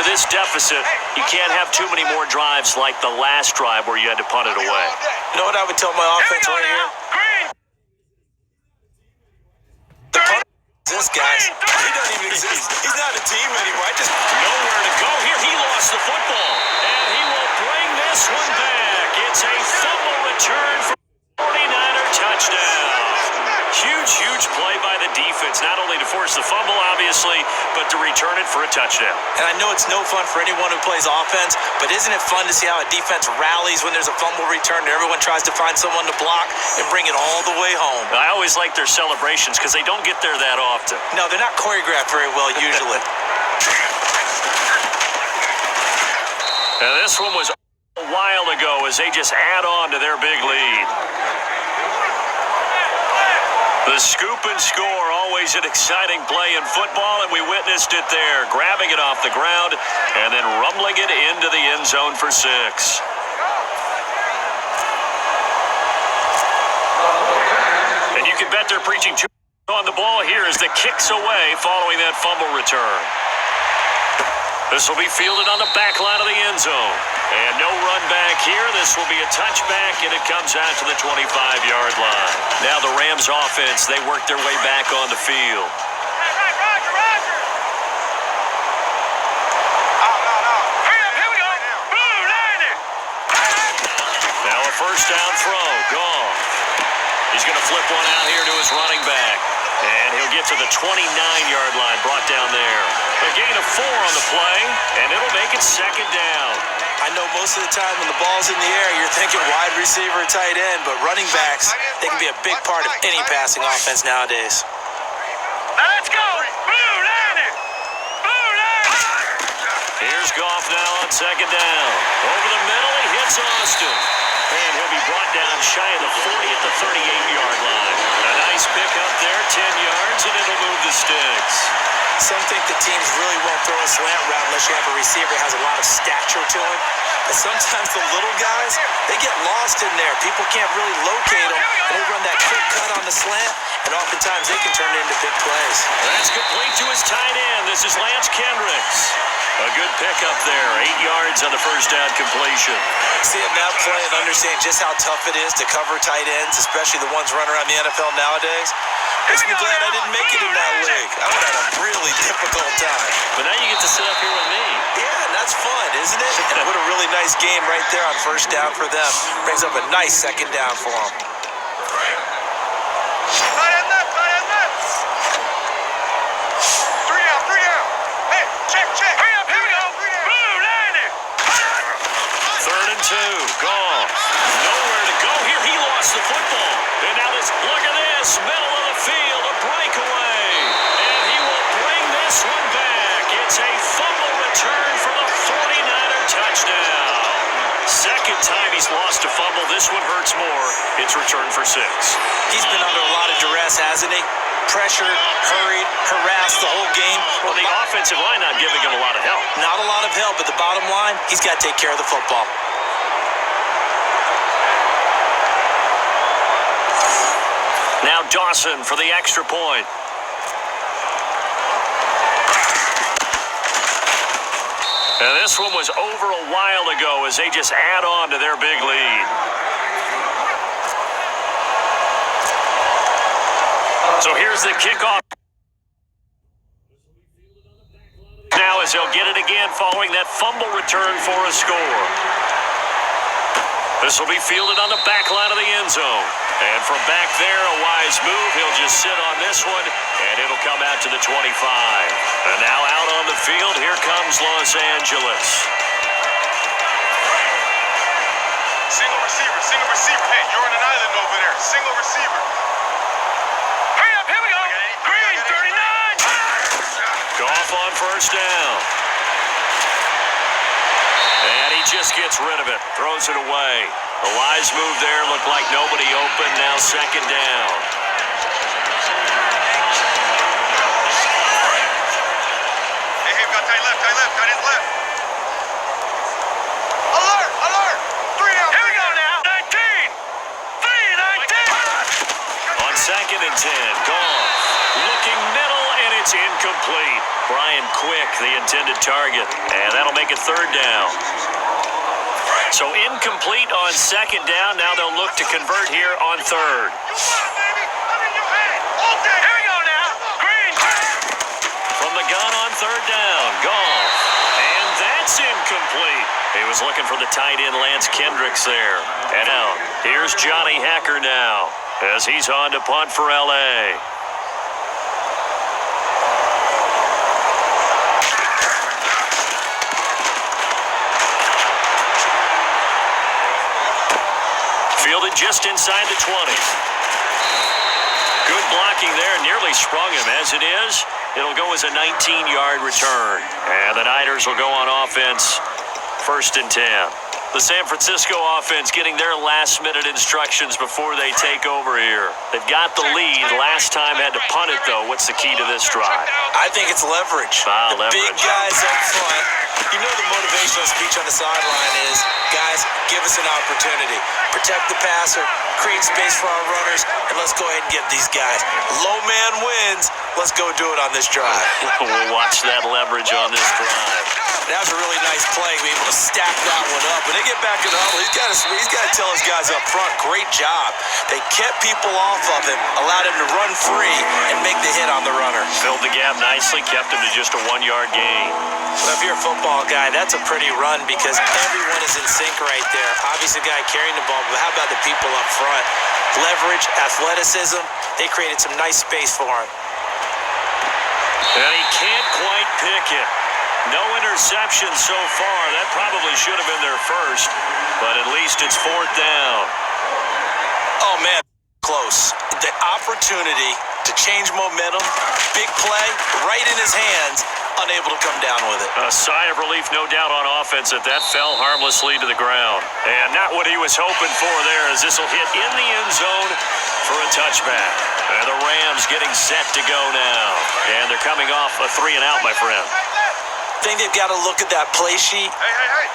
with this deficit, you can't have too many more drives like the last drive where you had to punt it away. You know what I would tell my offense right here? The punter is this guy. He doesn't even exist. He's not a team anymore. Nowhere to go here. He lost the football. And he will bring this one back. It's a fumble return for a 49er touchdown. Huge play by the defense, not only to force the fumble, obviously, but to return it for a touchdown. And I know it's no fun for anyone who plays offense, but isn't it fun to see how a defense rallies when there's a fumble return and everyone tries to find someone to block and bring it all the way home? I always like their celebrations because they don't get there that often. No, they're not choreographed very well usually. Now, this one was a while ago as they just add on to their big lead. The scoop and score, always an exciting play in football, and we witnessed it there, grabbing it off the ground and then rumbling it into the end zone for 6. And you can bet they're preaching two on the ball here as the kick's away following that fumble return. This will be fielded on the back line of the end zone. And no run back here. This will be a touchback, and it comes out to the 25-yard line. Now the Rams offense, they work their way back on the field. Now a first down throw. Gone. He's going to flip one out here to his running back. And he'll get to the 29-yard line, brought down there. A gain of 4 on the play, and it'll make it second down. I know most of the time when the ball's in the air, you're thinking wide receiver, tight end, but running backs, they can be a big part of any passing offense nowadays. Now let's go. Here's Goff now on second down. Over the middle, he hits Austin. And he'll be brought down shy of the 40 at the 38-yard line. A nice pick up there, 10 yards, and it'll move the sticks. Some think the teams really won't throw a slant route unless you have a receiver who has a lot of stature to him. But sometimes the little guys, they get lost in there. People can't really locate them, and they run that quick cut on the slant, and oftentimes they can turn it into big plays. That's complete to his tight end. This is Lance Kendricks. A good pickup there, 8 yards on the first down completion. Seeing that play and understanding just how tough it is to cover tight ends, especially the ones running around the NFL nowadays, makes me glad I didn't make it in that league. I would have had a really difficult time. But now you get to sit up here with me. Yeah, and that's fun, isn't it? And what a really nice game right there on first down for them. Brings up a nice second down for them. Goff. Nowhere to go here. He lost the football. And now look at this. Middle of the field, a breakaway. And he will bring this one back. It's a fumble return for the 49er touchdown. Second time he's lost a fumble. This one hurts more. It's returned for 6. He's been under a lot of duress, hasn't he? Pressured, hurried, harassed the whole game. Well, the offensive line not giving him a lot of help. Not a lot of help, but the bottom line, he's got to take care of the football. Now Dawson for the extra point. And this one was over a while ago as they just add on to their big lead. So here's the kickoff. Now as they'll get it again following that fumble return for a score. This will be fielded on the back line of the end zone. And from back there, a wise move. He'll just sit on this one, and it'll come out to the 25. And now out on the field, here comes Los Angeles. Single receiver. Hey, you're on an island over there. Single receiver. Hurry up, here we go. Green, 39. Goff on first down. And he just gets rid of it, throws it away. A wise move there, looked like nobody open, now second down. Hey, got tight left, got his left. Alert, 3 out. Here we go now, 19. 3, 19. On second and 10, Goff looking middle, and It's incomplete. Brian Quick, the intended target. And that'll make it third down. So incomplete on second down. Now they'll look to convert here on third. Here we go now. Green. From the gun on third down, Goff. And that's incomplete. He was looking for the tight end Lance Kendricks there. And out. Here's Johnny Hacker now as he's on to punt for L.A. Fielded just inside the 20. Good blocking there, nearly sprung him. As it is, it'll go as a 19-yard return. And the Niners will go on offense, 1st and 10. The San Francisco offense getting their last-minute instructions before they take over here. They've got the lead. Last time had to punt it, though. What's the key to this drive? I think it's leverage. The Leverage. big guys up front. You know the motivational speech on the sideline is, guys, give us an opportunity. Protect the passer, create space for our runners, and let's go ahead and get these guys. Low man wins. Let's go do it on this drive. We'll watch that leverage on this drive. That was a really nice play. Be able to stack that one up. When they get back in the huddle, he's got to tell his guys up front, great job. They kept people off of him, allowed him to run free, and make the hit on the runner. Filled the gap nicely, kept him to just a 1-yard gain. Well, if you're a football guy, that's a pretty run because everyone is in sync right there. Obviously, the guy carrying the ball, but how about the people up front? Leverage, athleticism, they created some nice space for him. And he can't quite pick it. No interception so far. That probably should have been their first, but at least it's 4th down. Oh, man, close. The opportunity to change momentum, big play, right in his hands, unable to come down with it. A sigh of relief, no doubt, on offense that fell harmlessly to the ground. And not what he was hoping for there, as this will hit in the end zone for a touchback. And the Rams getting set to go now. And they're coming off a 3 and out, my friend. I think they've got to look at that play sheet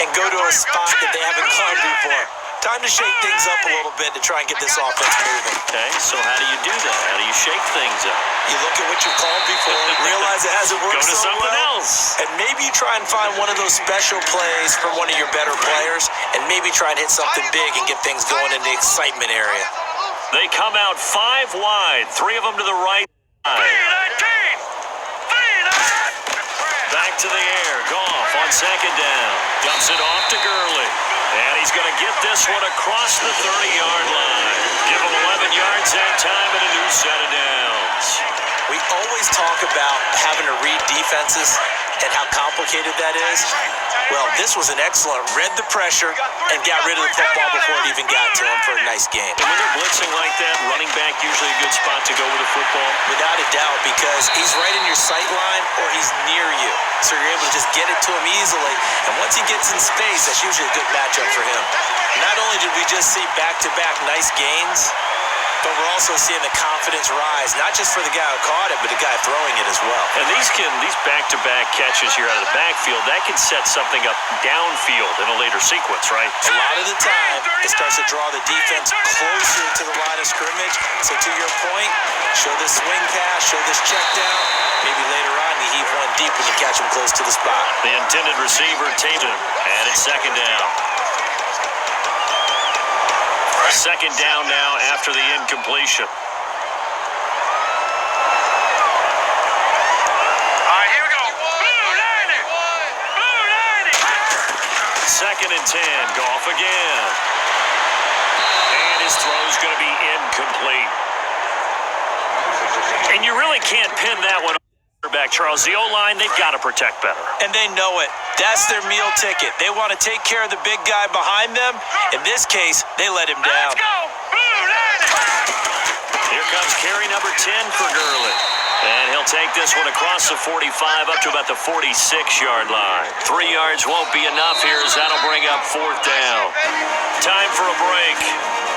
and go to a spot that they haven't gone before. Time to shake things up a little bit to try and get this offense moving. Okay, so how do you do that? How do you shake things up? You look at what you've called before, realize it hasn't worked Go to so something well, else. and maybe you try and find one of those special plays from one of your better players, and maybe try and hit something big and get things going in the excitement area. They come out 5 wide, 3 of them to the right side. Back to the air, Goff on second down. Dumps it off to Gurley. And he's going to get this one across the 30-yard line. Give him 11 yards that time and a new set of downs. We always talk about having to read defenses and how complicated that is. Well, this was an excellent read the pressure and got rid of the football before it even got to him for a nice game. And when they're blitzing like that, running back usually a good spot to go with the football. Without a doubt, because he's right in your sight line or he's near you. So you're able to just get it to him easily. And once he gets in space, that's usually a good matchup for him. Not only did we just see back-to-back nice gains, but we're also seeing the confidence rise, not just for the guy who caught it, but the guy throwing it as well. And these back-to-back catches here out of the backfield, that can set something up downfield in a later sequence, right? A lot of the time, it starts to draw the defense closer to the line of scrimmage. So to your point, show this swing pass, show this check down. Maybe later on you heave one deep when you catch him close to the spot. The intended receiver, Tatum, and it's second down. Second down now after the incompletion. All right, here we go. Blue 90. Second and 10. Goff again. And his throw's going to be incomplete. And you really can't pin that one on the quarterback, Charles. The O-line, they've got to protect better. And they know it. That's their meal ticket. They want to take care of the big guy behind them. In this case, they let him down. Let's go. Blue 90. Here comes carry number 10 for Gurley. And he'll take this one across the 45 up to about the 46-yard line. 3 yards won't be enough here as that'll bring up 4th down. Time for a break.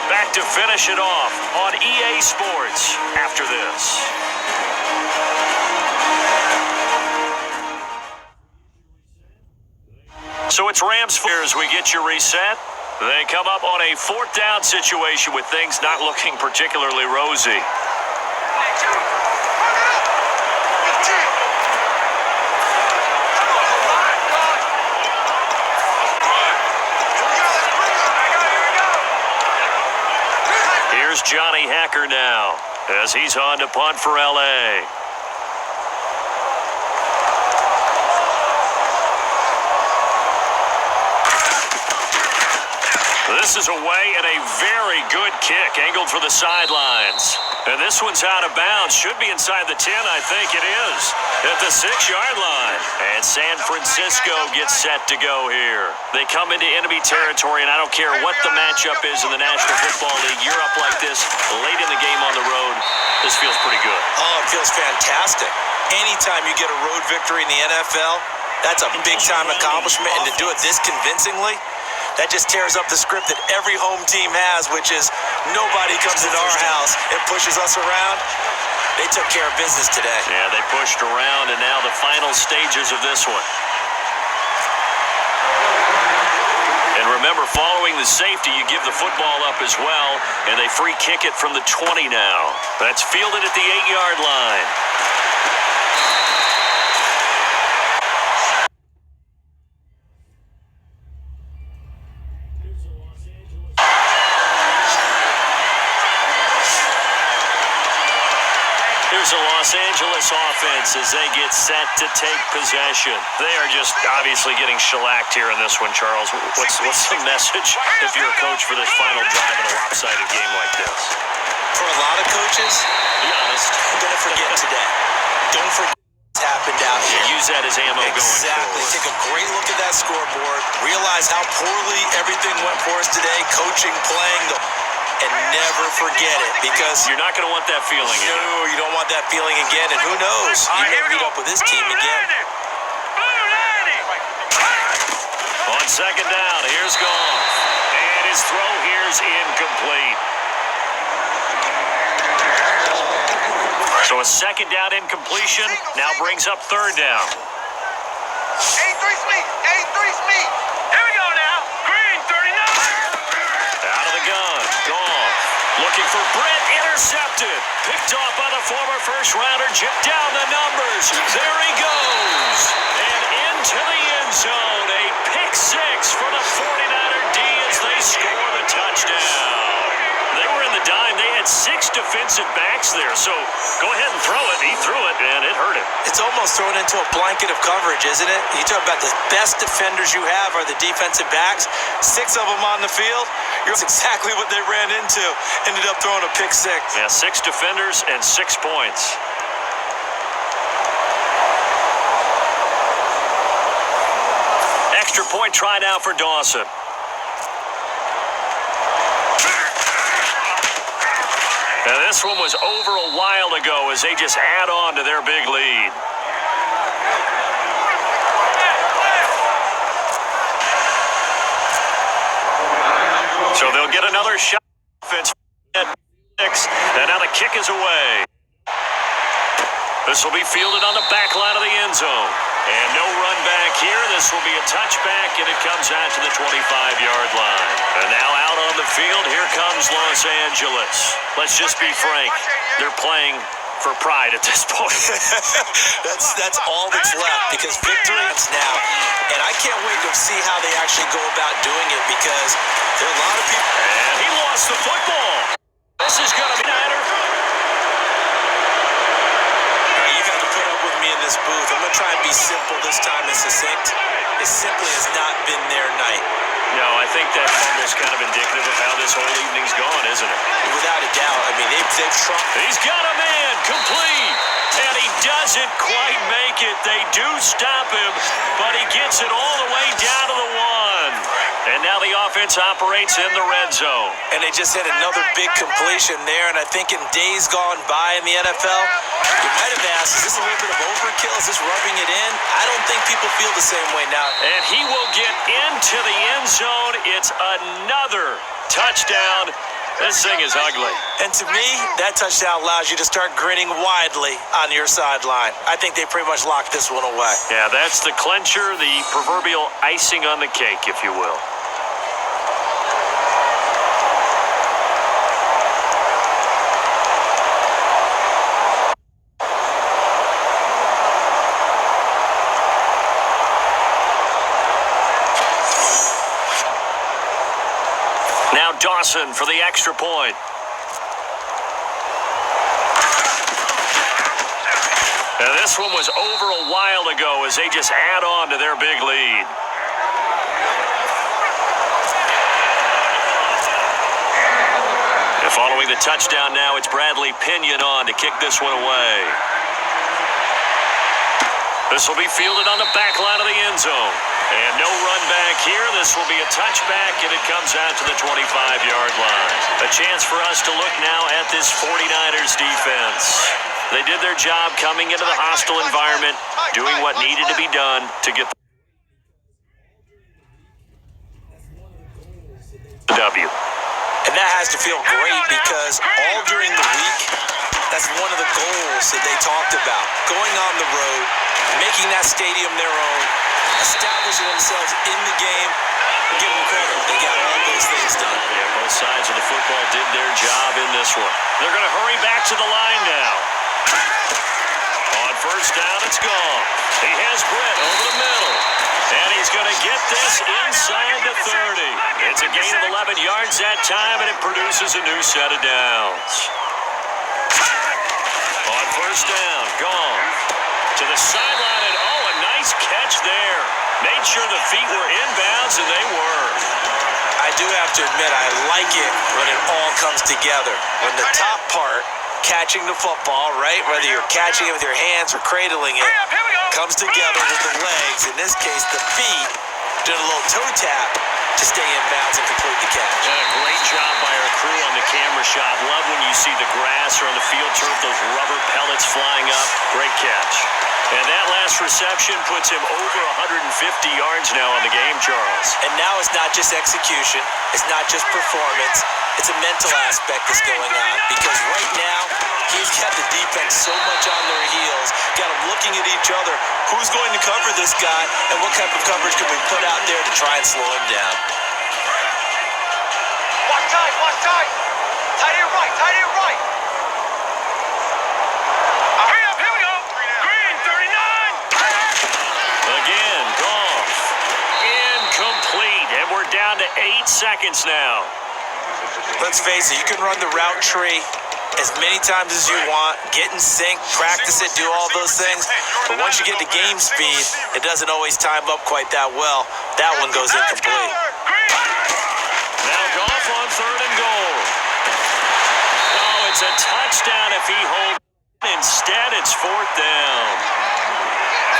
Back to finish it off on EA Sports after this. So it's Rams as we get you reset. They come up on a 4th down situation with things not looking particularly rosy. Here's Johnny Hacker now as he's on to punt for L.A. This is away and a very good kick, angled for the sidelines. And this one's out of bounds. Should be inside the 10, I think it is. At the 6-yard line. And San Francisco gets set to go here. They come into enemy territory, and I don't care what the matchup is in the National Football League. You're up like this late in the game on the road. This feels pretty good. Oh, it feels fantastic. Anytime you get a road victory in the NFL, that's a big-time accomplishment. And to do it this convincingly, that just tears up the script that every home team has, which is nobody comes into our house and pushes us around. They took care of business today. Yeah, they pushed around, and now the final stages of this one. And remember, following the safety, you give the football up as well, and they free kick it from the 20 now. That's fielded at the 8-yard line. Here's the Los Angeles offense as they get set to take possession. They are just obviously getting shellacked here in this one, Charles. What's the message if you're a coach for this final drive in a lopsided game like this? For a lot of coaches, Be honest. I'm going to forget today. Don't forget what's happened out here. Use that as ammo going Exactly. forward. Take a great look at that scoreboard. Realize how poorly everything went for us today. Coaching, playing, and never forget it, because You're not going to want that feeling again. no, you don't want that feeling again. And who knows? You may meet up with this team again. On second down, here's Goff. And his throw here's incomplete. So a second down incompletion now brings up third down. 83 Smith. 83 Smith. Here we go now. Green 39. Out of the gun, Goff looking for Britt, intercepted. Picked off by the former first-rounder, chipped down the numbers. There he goes. And into the end zone, a pick six for the 49er D as they score the touchdown. They were in the dime. They had 6 defensive backs there, so go ahead and throw it. He threw it, and it hurt him. It's almost thrown into a blanket of coverage, isn't it? You talk about the best defenders you have are the defensive backs. 6 of them on the field. That's exactly what they ran into. Ended up throwing a pick six. Yeah, 6 defenders and 6 points. Extra point try now for Dawson. And this one was over a while ago as they just add on to their big lead. So they'll get another shot. Offense at 6, and now the kick is away. This will be fielded on the back line of the end zone. And no run back here. This will be a touchback, and it comes out to the 25-yard line. And now out on the field, here comes Los Angeles. Let's just be frank. They're playing for pride at this point. That's all that's left, because victory is now. And I can't wait to see how they actually go about doing it, because there are a lot of people. And he lost the football. This is going to be Niner. You got to put up with me in this booth. I'm going to try and be simple this time and succinct. It simply has not been their night. No, I think that fumble's kind of indicative of how this whole evening's gone, isn't it? Without a doubt. I mean, they've trumped. He's got a man, complete. And he doesn't quite make it. They do stop him, but he gets it all the way down to the 1. And now the offense operates in the red zone. And they just had another big completion there. And I think in days gone by in the NFL, you might have asked, is this a little bit of overkill? Is this rubbing it in? I don't think people feel the same way now. And he will get into the end zone. It's another touchdown. This thing is ugly. And to me, that touchdown allows you to start grinning widely on your sideline. I think they pretty much locked this one away. Yeah, that's the clincher, the proverbial icing on the cake, if you will. Now Dawson for the extra point. And this one was over a while ago as they just add on to their big lead. And following the touchdown now, it's Bradley Pinion on to kick this one away. This will be fielded on the back line of the end zone. And no run back here. This will be a touchback, and it comes out to the 25-yard line. A chance for us to look now at this 49ers defense. They did their job coming into the hostile environment, doing what needed to be done to get the W. And that has to feel great because all during the week, that's one of the goals that they talked about. Going on the road, making that stadium their own, establishing themselves in the game. Give them credit. They got all those things done. Yeah, both sides of the football did their job in this one. They're going to hurry back to the line now. On first down, it's gone. He has Britt over the middle. And he's going to get this inside the 30. It's a gain of 11 yards that time, and it produces a new set of downs. On first down, gone. To the sideline, and a nice catch there. Made sure the feet were inbounds, and they were. I do have to admit, I like it when it all comes together. When the top part, catching the football, right, whether you're catching it with your hands or cradling it, comes together with the legs, in this case the feet, doing a little toe tap to stay in bounds and complete the catch. Great job by our crew on the camera shot. Love when you see the grass or on the field turf, those rubber pellets flying up. Great catch. And that last reception puts him over 150 yards now on the game, Charles. And now it's not just execution, it's not just performance, it's a mental aspect that's going on. Because right now, he's kept the defense so much on their heels, got them looking at each other. Who's going to cover this guy, and what type of coverage can we put out there to try and slow him down? Watch tight, watch tight. Tight end right, tight end right. Here we go. Green, 39. Again, Goff. Incomplete, and we're down to 8 seconds now. Let's face it, you can run the route tree as many times as you want, get in sync, practice it, do all those things. But once you get to game speed, it doesn't always time up quite that well. That one goes incomplete. Now Goff on third and goal. Oh, it's a touchdown if he holds. Instead, it's fourth down.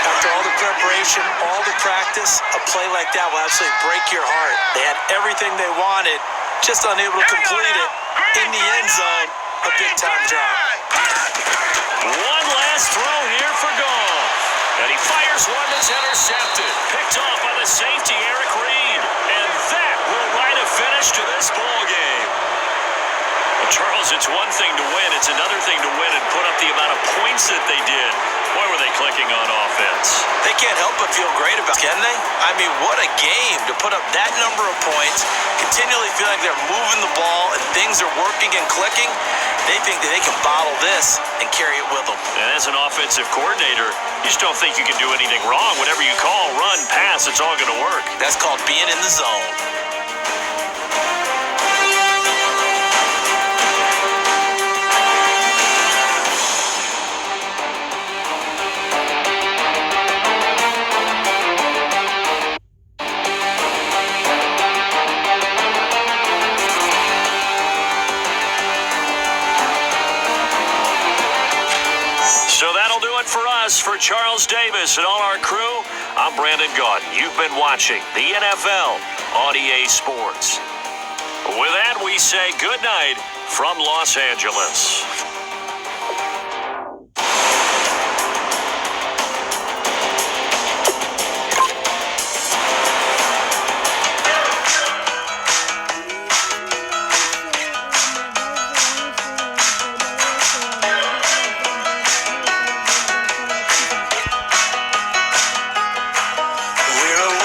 After all the preparation, all the practice, a play like that will absolutely break your heart. They had everything they wanted, just unable to complete it in the end zone. A big-time drop. One last throw here for Goff. And he fires one that's intercepted. Picked off by the safety, Eric Reed. And that will write a finish to this ball game. Well, Charles, it's one thing to win. It's another thing to win and put up the amount of points that they did. Boy, were they clicking on offense. They can't help but feel great about it, can they? I mean, what a game to put up that number of points, continually feel like they're moving the ball and things are working and clicking. They think that they can bottle this and carry it with them. And as an offensive coordinator, you just don't think you can do anything wrong. Whatever you call, run, pass, it's all going to work. That's called being in the zone. For us, for Charles Davis and all our crew, I'm Brandon Gaudin. You've been watching the NFL on EA Sports. With that, we say good night from Los Angeles.